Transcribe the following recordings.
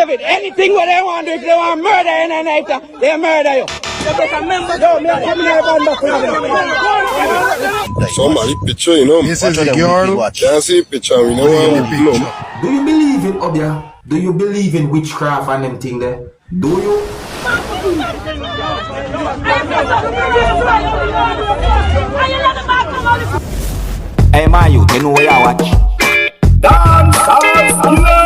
David, anything what they want to do, if they want murder in a night, they murder you. Somebody picture, you know. This is a girl. Can't see picture, we know how to blow. Do you believe in Obeah? Do you believe in witchcraft and them thing there? Do you? Hey my youth, you know where I watch? Dancehall skilla.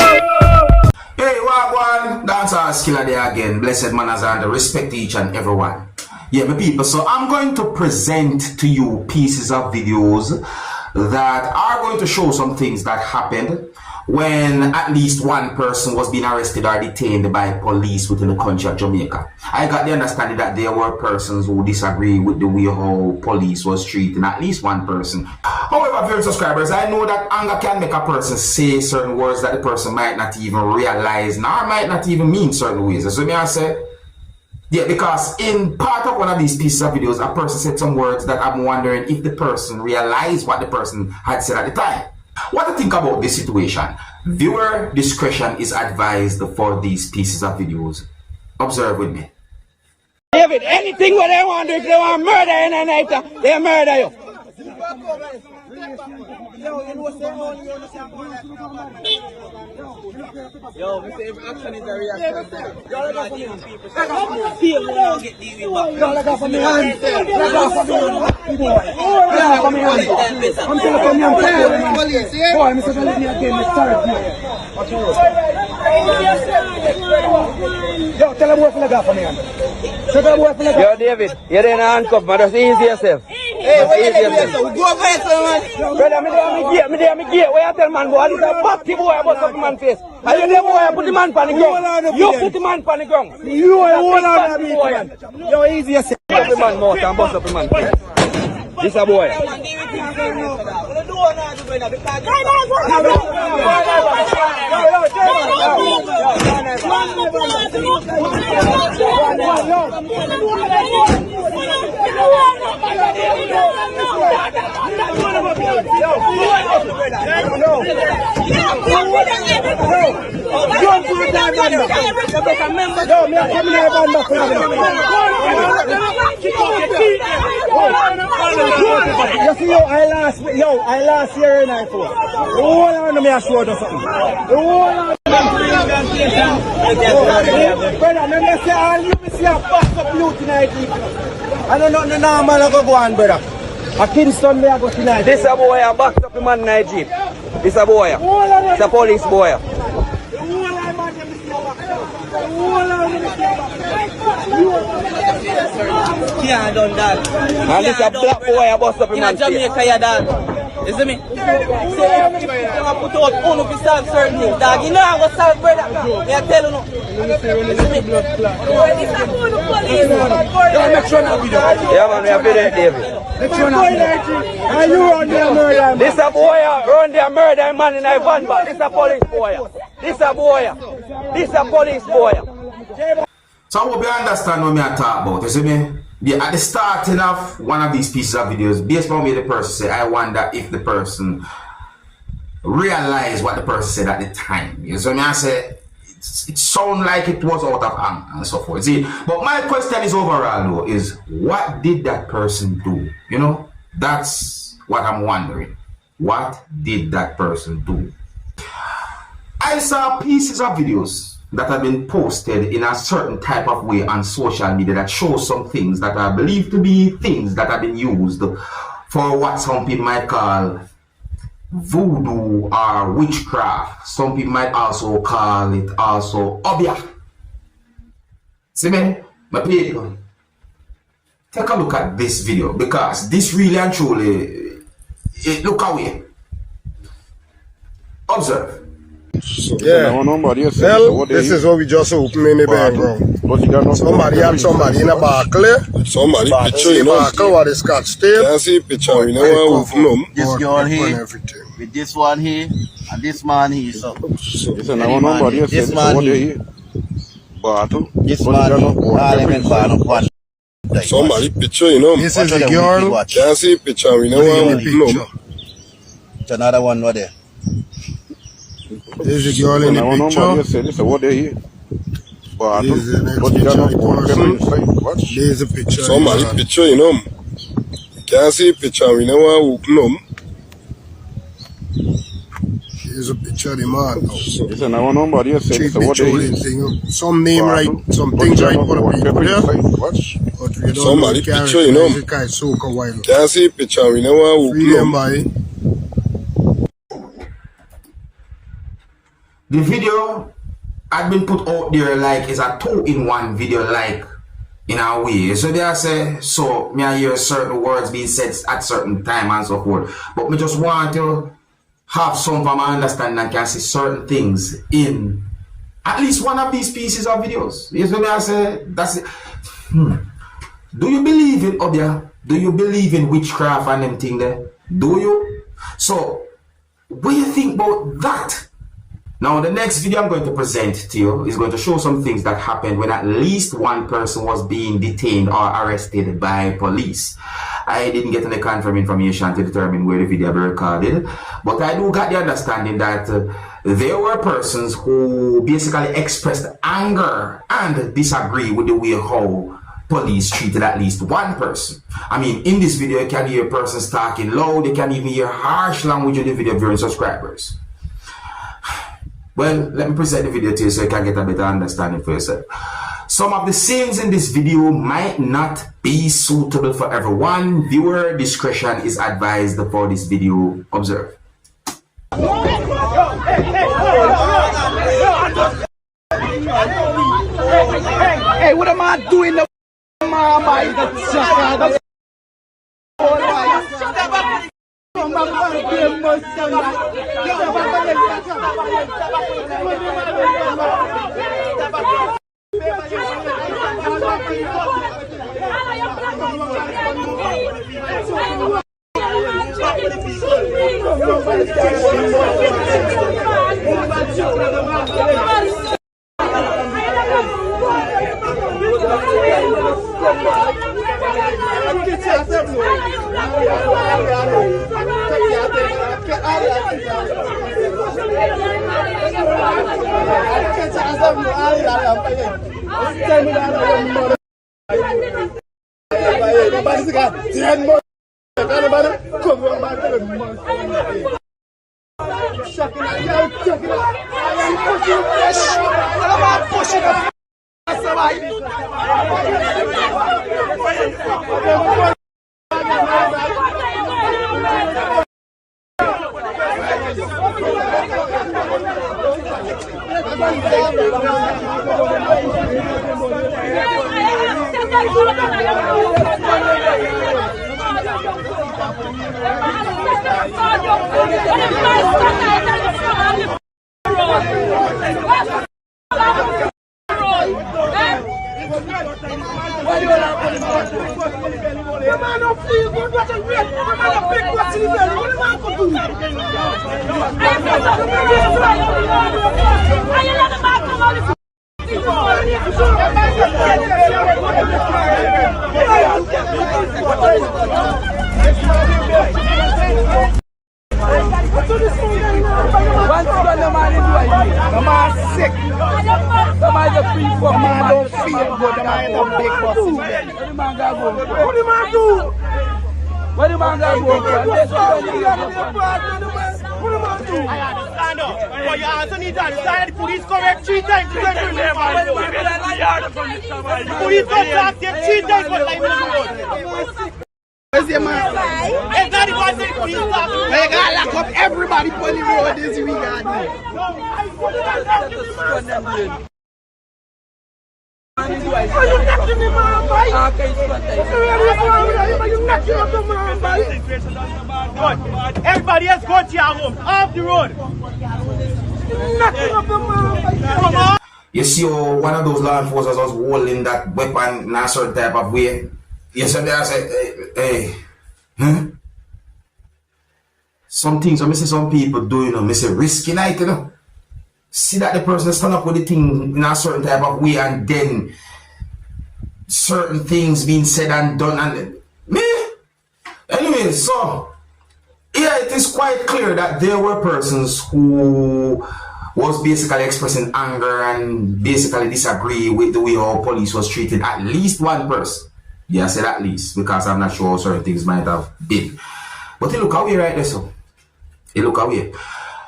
Hey, Wagwan, Dancehall skilla there again. Blessed manners and respect each and everyone. Yeah, my people, so I'm going to present to you pieces of videos that are going to show some things that happened when at least one person was being arrested or detained by police within the country of Jamaica. I got the understanding that there were persons who disagree with the way how police was treating at least one person. However, viewers, subscribers, I know that anger can make a person say certain words that the person might not even realize, nor might not even mean certain ways. So may I say, yeah, because in part of one of these pieces of videos, a person said some words that I'm wondering if the person realized what the person had said at the time. What to think about this situation? Viewer discretion is advised for these pieces of videos. Observe with me. David, anything what they want to do, if they want murder in a night, they murder you. Yo, if action is a reaction, y'all got people. Feel when you get the way back. Y'all got from me hand. Y'all got from me hand. I'm telling you, I'm police, yeah? Boy, Mr. Police, again, let's start here. Yo, tell them what you got from me hand. Yo, David, you're in a handcuff, man. Just easy yourself. Hey, what you doing? Go over here, man. Brother, me there, me gear. Where you tell man, boy, this is a party boy, I bust up the man face. Are you there, boy? I put the man on the ground. You put the man on the ground. You are one of the boy. Yo, easy yourself. Bust up the man mouth and bust up the man face. This a boy. You see, I last year in I for. The whole of me I showed you something. The whole of brother, let me say all you see a box of blue tonight. I don't know the normal I go on, brother. A Kingston me I go tonight. This a boy, a box up the man in a jeep. This a boy. It's a police boy. Can't done that. And this a black boy, a bust up in man face. Jamaica, you done. You see me? Say, you put out on to solve certain things, dog. You know I was solve, brother. Me I tell you no. You see me? Yeah, man, we have been there, David. Are you on there murder? This a boy run there murder man in a van, but this a police boy. This a boy. This a police boy. So I hope you understand what I talk about. You see me? Yeah, at the starting of one of these pieces of videos, based on what the person say, I wonder if the person realized what the person said at the time. You see me? I say it sounds like it was out of anger and so forth. See, but my question is overall though, is what did that person do? You know, that's what I'm wondering. What did that person do? I saw pieces of videos that have been posted in a certain type of way on social media that show some things that are believed to be things that have been used for what some people might call voodoo or witchcraft. Some people might also call it also Obeah. See me? My people, take a look at this video because this really and truly, look away. Observe. Yeah, well, this is what we just opened in the bedroom. Somebody had somebody in a buckle. Somebody picture, you know. Buckle what is got still. Can't see picture, you know what open them. This girl here, with this one here, and this man here, so. This man here, this man here. This man here, Parliament Bar of one. Somebody picture, you know. This is a girl. Can't see picture, you know what open them. It's another one over there. There's a girl in the picture. This is what they here. There's the next picture of the person. There's a picture. Somebody picture, you know. You can't see a picture, we never open them. Here's a picture of the man. It's another number here. Some name right, some things right for the people there. But we don't somebody picture, you know. You can't see a picture, we never open them. The video had been put out there like it's a 2-in-1 video, like in a way. So they say, so me I hear certain words being said at certain time and so forth. But me just want to have some of my understanding and can see certain things in at least one of these pieces of videos. Yes, when I say that's it. Do you believe in Obeah? Do you believe in witchcraft and them thing there? Do you? So what do you think about that? Now, the next video I'm going to present to you is going to show some things that happened when at least one person was being detained or arrested by police. I didn't get any confirmed information to determine where the video was recorded, but I do got the understanding that there were persons who basically expressed anger and disagree with the way how police treated at least one person. I mean, in this video, you can hear persons talking loud, you can even hear harsh language in the video of your subscribers. Well, let me present the video to you so you can get a better understanding for yourself. Some of the scenes in this video might not be suitable for everyone. Viewer discretion is advised for this video. Observe. Hey, what am I doing? Everybody put the road this weekend. Everybody else go to your home, off the road. You see, one of those law enforcers was holding that weapon in a certain type of way. Yes, and I said, hey, some things, I see some people do, you know, I say risky night, you know. See that the person stand up with the thing in a certain type of way and then certain things being said and done and me. Anyway, so yeah, it is quite clear that there were persons who was basically expressing anger and basically disagree with the way how police was treating at least one person. Yeah, I said at least because I'm not sure how certain things might have been. But it look away right there, so. It look away.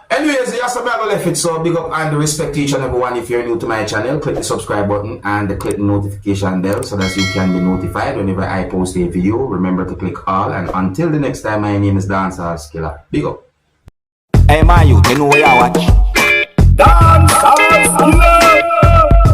Anyways, yeah, so I'm gonna left it, so big up and respect to each and everyone. If you're new to my channel, click the subscribe button and click the notification bell so that you can be notified whenever I post a video. Remember to click all, and until the next time, my name is Dancehall Skilla. Big up. Hey, my youth, you know where you watch. Dancehall skilla.